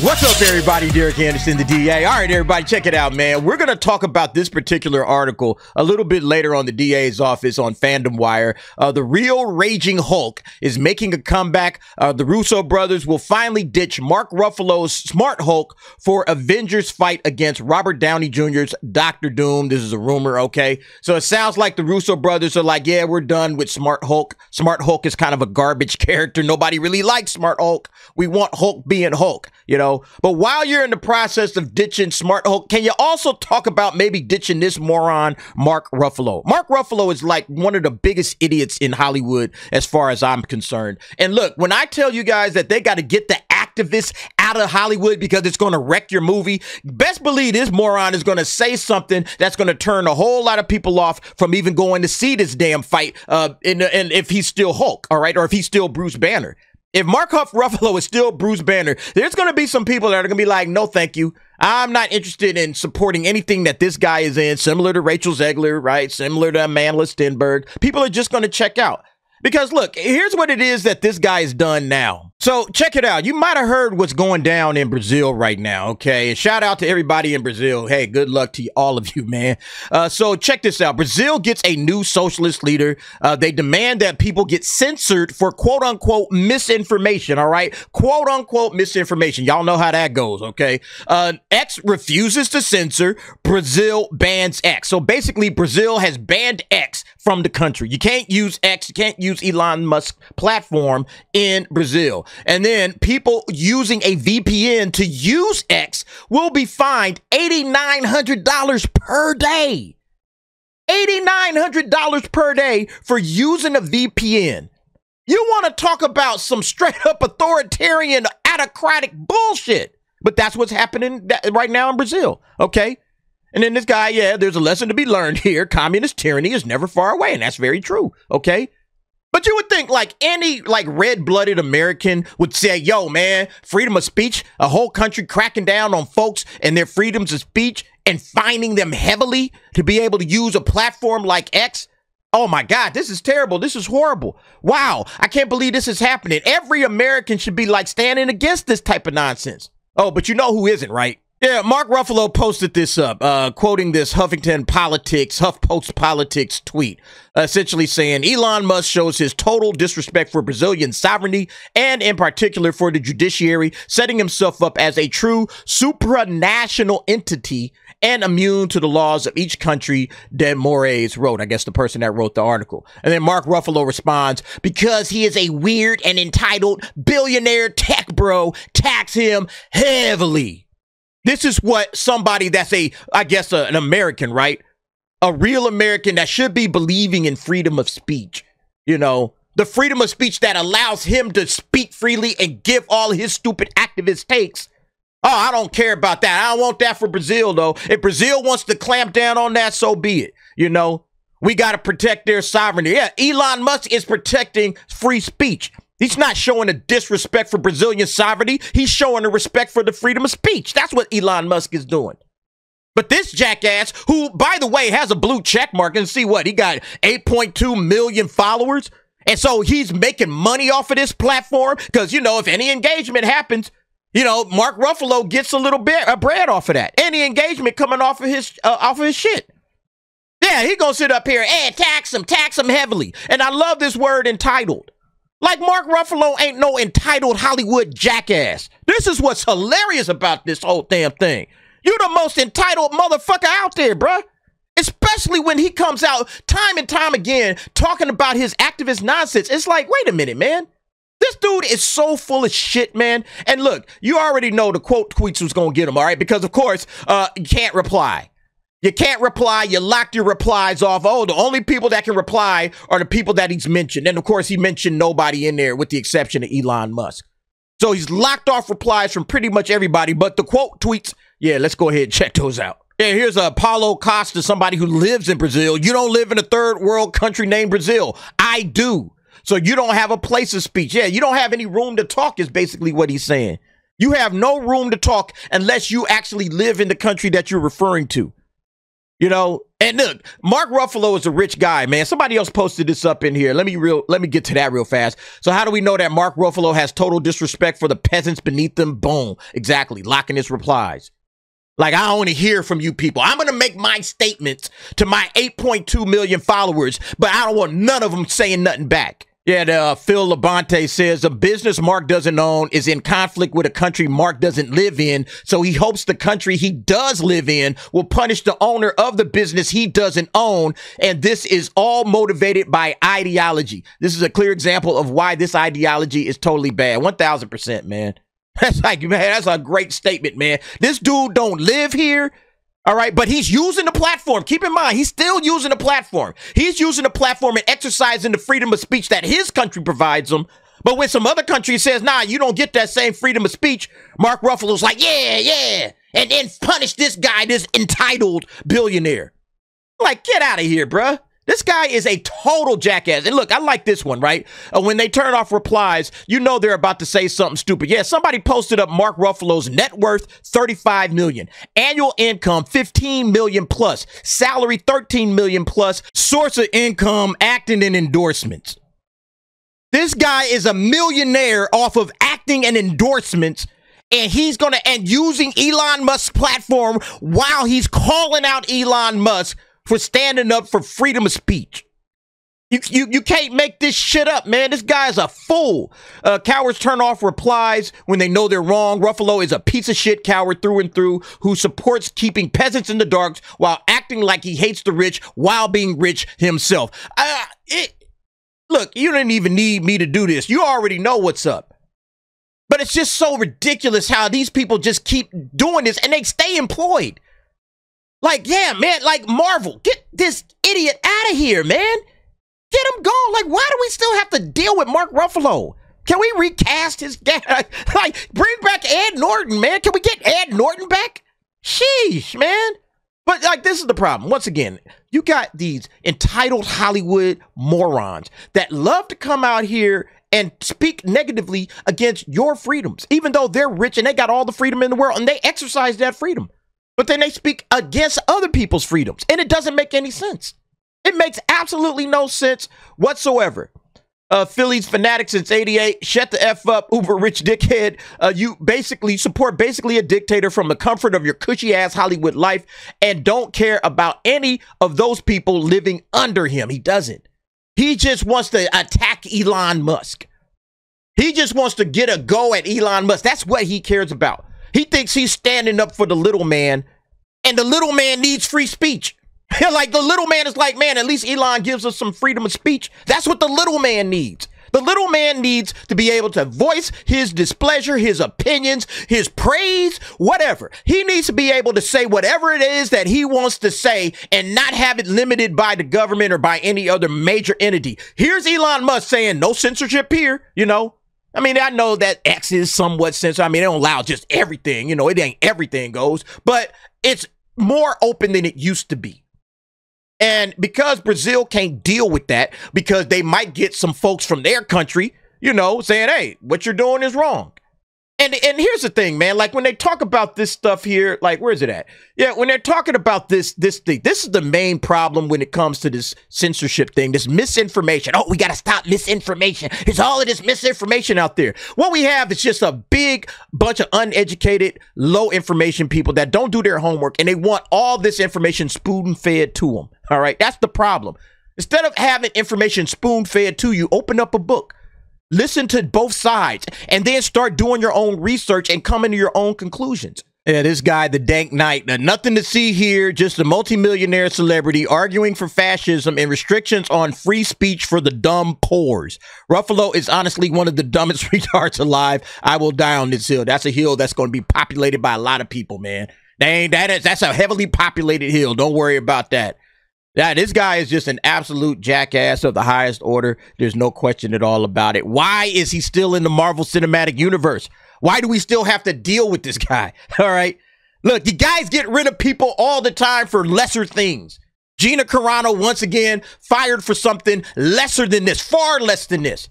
What's up, everybody? Derek Anderson, the DA. All right, everybody, check it out, man. We're going to talk about this particular article a little bit later on the DA's office on Fandom Wire. The real Raging Hulk is making a comeback. The Russo brothers will finally ditch Mark Ruffalo's Smart Hulk for Avengers fight against Robert Downey Jr.'s Dr. Doom. This is a rumor, okay? So it sounds like the Russo brothers are like, yeah, we're done with Smart Hulk. Smart Hulk is kind of a garbage character. Nobody really likes Smart Hulk. We want Hulk being Hulk, you know? But while you're in the process of ditching Smart Hulk, can you also talk about maybe ditching this moron, Mark Ruffalo? Mark Ruffalo is like one of the biggest idiots in Hollywood as far as I'm concerned. And look, when I tell you guys that they got to get the activists out of Hollywood because it's going to wreck your movie, best believe this moron is going to say something that's going to turn a whole lot of people off from even going to see this damn fight, and if he's still Hulk, all right, or if he's still Bruce Banner. If Mark Ruffalo is still Bruce Banner, there's going to be some people that are going to be like, no, thank you. I'm not interested in supporting anything that this guy is in, similar to Rachel Zegler, right? Similar to Amanda Stenberg. People are just going to check out. Because look, here's what it is that this guy has done now. So check it out. You might have heard what's going down in Brazil right now, okay? And shout out to everybody in Brazil. Hey, good luck to all of you, man. So check this out. Brazil gets a new socialist leader. They demand that people get censored for quote-unquote misinformation, all right? Quote-unquote misinformation. Y'all know how that goes, okay? X refuses to censor. Brazil bans X. So basically, Brazil has banned X from the country. You can't use X. You can't use Elon Musk platform in Brazil. And then people using a VPN to use X will be fined $8,900 per day. $8,900 per day for using a VPN. You want to talk about some straight up authoritarian, autocratic bullshit. But that's what's happening right now in Brazil, okay? And then this guy, yeah, there's a lesson to be learned here. Communist tyranny is never far away, and that's very true, okay? But you would think like any like red-blooded American would say, yo, man, freedom of speech, a whole country cracking down on folks and their freedoms of speech and fining them heavily to be able to use a platform like X. Oh, my God, this is terrible. This is horrible. Wow, I can't believe this is happening. Every American should be like standing against this type of nonsense. Oh, but you know who isn't, right? Yeah, Mark Ruffalo posted this up, quoting this HuffPost Politics tweet, essentially saying Elon Musk shows his total disrespect for Brazilian sovereignty and in particular for the judiciary, setting himself up as a true supranational entity and immune to the laws of each country, De Moraes wrote, I guess the person that wrote the article. And then Mark Ruffalo responds, because he is a weird and entitled billionaire tech bro, tax him heavily. This is what somebody that's I guess an American, right? A real American that should be believing in freedom of speech. You know, the freedom of speech that allows him to speak freely and give all his stupid activist takes. Oh, I don't care about that. I don't want that for Brazil, though. If Brazil wants to clamp down on that, so be it. You know, we got to protect their sovereignty. Yeah, Elon Musk is protecting free speech. He's not showing a disrespect for Brazilian sovereignty. He's showing a respect for the freedom of speech. That's what Elon Musk is doing. But this jackass, who, by the way, has a blue check mark, and see what? He got 8.2 million followers. And so he's making money off of this platform because, you know, if any engagement happens, you know, Mark Ruffalo gets a little bit of bread off of that. Any engagement coming off of his shit. Yeah, he gonna sit up here and tax him heavily. And I love this word entitled. Like Mark Ruffalo ain't no entitled Hollywood jackass. This is what's hilarious about this whole damn thing. You're the most entitled motherfucker out there, bruh. Especially when he comes out time and time again talking about his activist nonsense. It's like, wait a minute, man. This dude is so full of shit, man. And look, you already know the quote tweets was going to get him, all right? Because, of course, you can't reply. You can't reply. You locked your replies off. Oh, the only people that can reply are the people that he's mentioned. And, of course, he mentioned nobody in there with the exception of Elon Musk. So he's locked off replies from pretty much everybody. But the quote tweets, yeah, let's go ahead and check those out. Yeah, here's Paulo Costa, somebody who lives in Brazil. You don't live in a third world country named Brazil. I do. So you don't have a place of speech. Yeah, you don't have any room to talk is basically what he's saying. You have no room to talk unless you actually live in the country that you're referring to. You know, and look, Mark Ruffalo is a rich guy, man. Somebody else posted this up in here. Let me get to that real fast. So how do we know that Mark Ruffalo has total disrespect for the peasants beneath them? Boom. Exactly. Locking his replies. Like, I want to hear from you people. I'm going to make my statements to my 8.2 million followers, but I don't want none of them saying nothing back. Yeah, Phil Labonte says a business Mark doesn't own is in conflict with a country Mark doesn't live in, so he hopes the country he does live in will punish the owner of the business he doesn't own, and this is all motivated by ideology. This is a clear example of why this ideology is totally bad. 1,000%, man. That's like, man, that's a great statement, man. This dude don't live here. All right, but he's using the platform. Keep in mind, he's still using the platform. He's using the platform and exercising the freedom of speech that his country provides him. But when some other country says, nah, you don't get that same freedom of speech, Mark Ruffalo's like, yeah, and then punish this guy, this entitled billionaire. Like, get out of here, bruh. This guy is a total jackass. And look, I like this one, right? When they turn off replies, you know they're about to say something stupid. Yeah, somebody posted up Mark Ruffalo's net worth, $35 million. Annual income, $15 million plus. Salary, $13 million plus. Source of income, acting and endorsements. This guy is a millionaire off of acting and endorsements. And he's going to end using Elon Musk's platform while he's calling out Elon Musk for standing up for freedom of speech. You can't make this shit up, man. This guy's a fool. Cowards turn off replies when they know they're wrong. Ruffalo is a piece of shit coward through and through who supports keeping peasants in the dark while acting like he hates the rich while being rich himself. Look, you didn't even need me to do this. You already know what's up. But it's just so ridiculous how these people just keep doing this and they stay employed. Like, yeah, man, like Marvel, get this idiot out of here, man. Get him gone. Like, why do we still have to deal with Mark Ruffalo? Can we recast his guy? Like, bring back Ed Norton, man. Can we get Ed Norton back? Sheesh, man. But, like, this is the problem. Once again, you got these entitled Hollywood morons that love to come out here and speak negatively against your freedoms, even though they're rich and they got all the freedom in the world and they exercise that freedom. But then they speak against other people's freedoms, and it doesn't make any sense. It makes absolutely no sense whatsoever. Phillies fanatic since '88. Shut the F up, uber rich dickhead. You basically support a dictator from the comfort of your cushy ass Hollywood life and don't care about any of those people living under him. He doesn't. He just wants to attack Elon Musk. He just wants to get a go at Elon Musk. That's what he cares about. He thinks he's standing up for the little man, and the little man needs free speech. Like, the little man is like, man, at least Elon gives us some freedom of speech. That's what the little man needs. The little man needs to be able to voice his displeasure, his opinions, his praise, whatever. He needs to be able to say whatever it is that he wants to say and not have it limited by the government or by any other major entity. Here's Elon Musk saying no censorship here, you know. I mean, I know that X is somewhat censored. I mean, they don't allow just everything, you know, it ain't everything goes, but it's more open than it used to be. And because Brazil can't deal with that, because they might get some folks from their country, you know, saying, hey, what you're doing is wrong. And here's the thing, man, like when they talk about this stuff here, like, where is it at? Yeah, when they're talking about this thing, this is the main problem when it comes to this censorship thing, this misinformation. Oh, we got to stop misinformation. There's all of this misinformation out there. What we have is just a big bunch of uneducated, low information people that don't do their homework, and they want all this information spoon-fed to them. All right, that's the problem. Instead of having information spoon-fed to you, open up a book. Listen to both sides and then start doing your own research and coming to your own conclusions. Yeah, this guy, the Dank Knight, nothing to see here. Just a multimillionaire celebrity arguing for fascism and restrictions on free speech for the dumb pores. Ruffalo is honestly one of the dumbest retards alive. I will die on this hill. That's a hill that's going to be populated by a lot of people, man. That's a heavily populated hill. Don't worry about that. This guy is just an absolute jackass of the highest order. There's no question at all about it. Why is he still in the Marvel Cinematic Universe? Why do we still have to deal with this guy? All right. Look, you guys get rid of people all the time for lesser things. Gina Carano, once again, fired for something lesser than this, far less than this.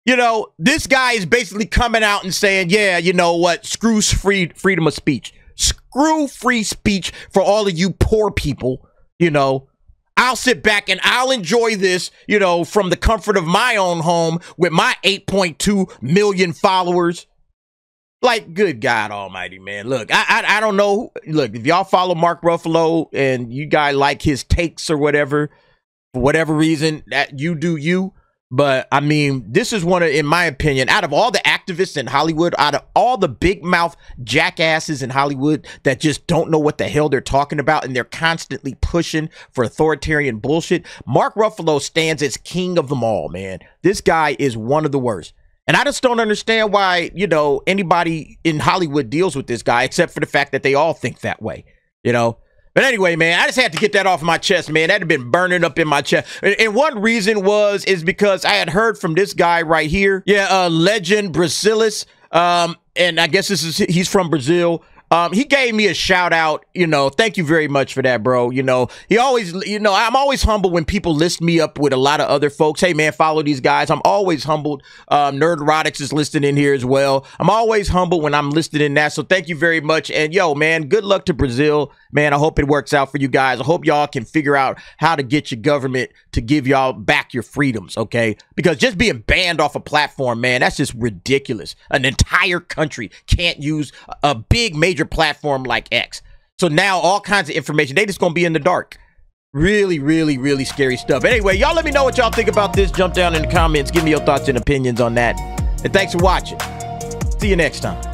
You know, this guy is basically coming out and saying, yeah, you know what? Screw freedom of speech. Screw free speech for all of you poor people you know, I'll sit back and I'll enjoy this, you know, from the comfort of my own home with my 8.2 million followers. Like, good God almighty, man. Look, I don't know. Look, if y'all follow Mark Ruffalo and you guys like his takes or whatever, for whatever reason, that you do you. But, I mean, this is one of, in my opinion, out of all the activists in Hollywood, out of all the big mouth jackasses in Hollywood that just don't know what the hell they're talking about and they're constantly pushing for authoritarian bullshit, Mark Ruffalo stands as king of them all, man. This guy is one of the worst. And I just don't understand why, you know, anybody in Hollywood deals with this guy, except for the fact that they all think that way, you know. But anyway, man, I just had to get that off my chest, man. That had been burning up in my chest. And one reason is because I had heard from this guy right here. Yeah, Legend Brasilis. And I guess he's from Brazil. He gave me a shout out, you know, thank you very much for that, bro. You know, he always, you know, I'm always humbled when people list me up with a lot of other folks. Hey, man, follow these guys. I'm always humbled. Nerdrotics is listed in here as well. I'm always humbled when I'm listed in that. So thank you very much. And yo, man, good luck to Brazil. Man, I hope it works out for you guys. I hope y'all can figure out how to get your government to give y'all back your freedoms, okay? Because just being banned off a platform, man, that's just ridiculous. An entire country can't use a big major platform like X. So now all kinds of information, they just gonna be in the dark. Really, really, really scary stuff. Anyway, y'all let me know what y'all think about this. Jump down in the comments. Give me your thoughts and opinions on that. And thanks for watching. See you next time.